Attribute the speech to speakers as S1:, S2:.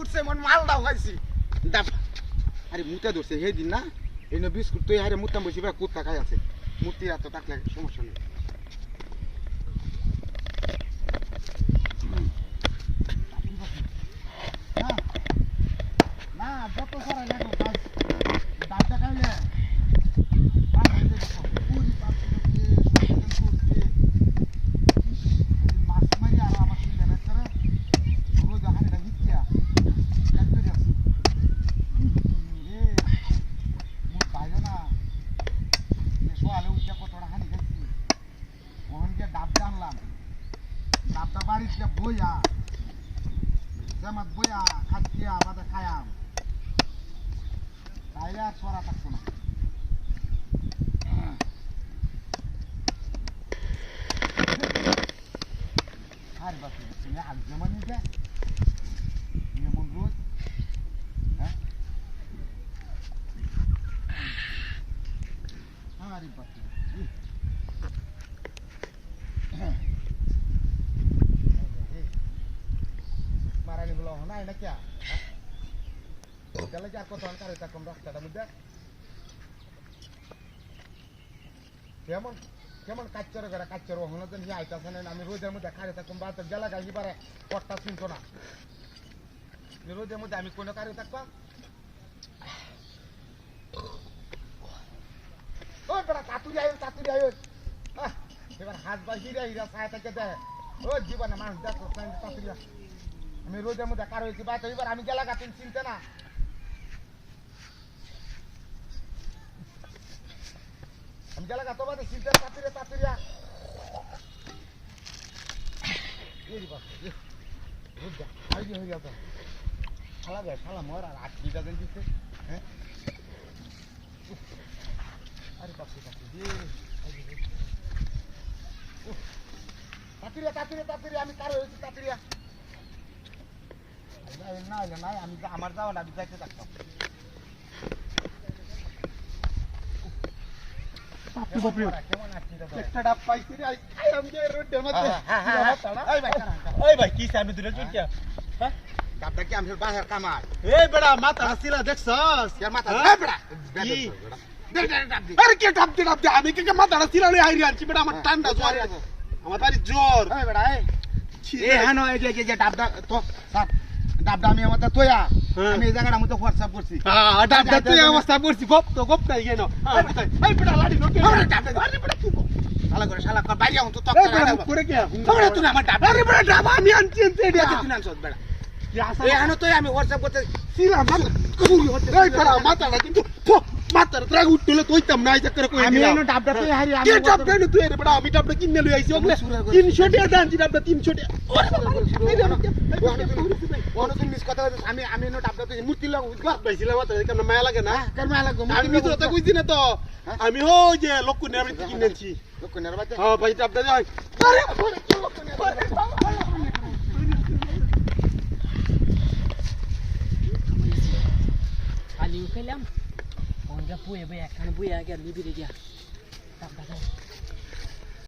S1: উঠছে মন মালটাও খাইছি ডাব আরে মুতে ধরছে সেই দিন না এই বিস্কুট তুই হারে মুতাম বসি বা কুত্তা খাই আছে মূর্তি এত থাকলে সমস্যা নেই না যত সারা লাগো গাছ ডাবটা খাইলে মাছ মারি আর আমার চিন্তা করে রোজ হানি না হিচ্ছা ডাবটা বাড়িতে বইয়া জামাত বইয়া খাচ্ছিয়া বাদে খায়াম তাইলে আর সরা থাকতো না আর বাকি তুমি আগ জমানি যে এমন রোজ হ্যাঁ আরে বাকি মারানি গুলো নাই না কিয়া গেলে কি আর কত আনকার কম রাস্তাটা মধ্যে কেমন কেমন কাচ্চর করে কাচ্চর হলো তো নিয়ে আইতাছে না আমি রোদের মধ্যে খারে থাকুম বা তো গেলা গাইলি পারে পটটা চিনতো না রোদের মধ্যে আমি কোনো কারে থাকবাম ও বড় কাতুরি আয়ো এবার হাত বা হিরা হিরা ছায়া থেকে দেয় ও জীবনে মানুষ দেখো কাতুরি আমি রোদের মধ্যে কার হয়েছি বা তো এবার আমি গেলা গা তুমি চিনতে না আমি গেলা গা তোমাদের চিনতে তাতুরিয়া হয়ে গেল খালা গে খালা মর আর 8 লিটার দেন দিতে হ্যাঁ আরে পাপি তাতুরিয়া আমি কার হয়েছি তাতুরিয়া না আমি আমার যাওয়া না যাইতে থাকতাম একটা ডাব পাইছি রে আমি যে রোডের মধ্যে ওই ভাই কি সামনে দূরে চুটিয়া হ্যাঁ ডাবটা কি আমি বাহির কামাই এই বেড়া মাথা হাসিলা দেখছস ইয়ার মাথা এই বেড়া আরে কি ডাব দে আমি কি মাথা হাসিলা লই আইরি আনছি বেড়া আমার ঠান্ডা জ্বর আমার বাড়ি জ্বর এই বেড়া এই হানো এই যে ডাবটা তো স্যার ডাবটা আমি আমার তোয়া আমি এই জায়গাটা মতো হোয়াটসঅ্যাপ করছি হ্যাঁ ডাবটা তুই অবস্থা করছি গপ নাই কেন এই বেটা লাড়ি লোকে আরে ডাবটা আরে বেটা কি শালা করে বাইরে আউন তো তক করে কি তোমরা তুমি আমার ডাবটা আরে বেটা ডাব আমি আনছি এডিয়া তুই আনছস বেটা এই হানো তুই আমি হোয়াটসঅ্যাপ করতে ছিলাম এই বেটা মাথাটা কিন্তু মাথার ত্রাগ উঠলে তুইতাম না এই চক্করে কই আমি এনো ডাবটা তুই হারি আমি ডাবটা তুই রে বেটা আমি ডাবটা কিনে লই আইছি ওগলে 300 টাকা দানছি ডাবটা 300 টাকা অনেকদিন মিস কথা আমি এনো ডাবটা তুই মূর্তি লাগ উদ্ঘাট পাইছিলাম তো কেন মায়া লাগে না কেন মায়া লাগে আমি মিত্রতা কইছি না তো আমি হো যে লক্ষ্মণের আমি কিনেছি লক্ষ্মণের বাড়িতে হ্যাঁ ভাই ডাবটা যাই আরে কি লক্ষ্মণের খালি খেলাম কোনটা পুয়ে একখানে পুয়ে আগে নিবি রে যা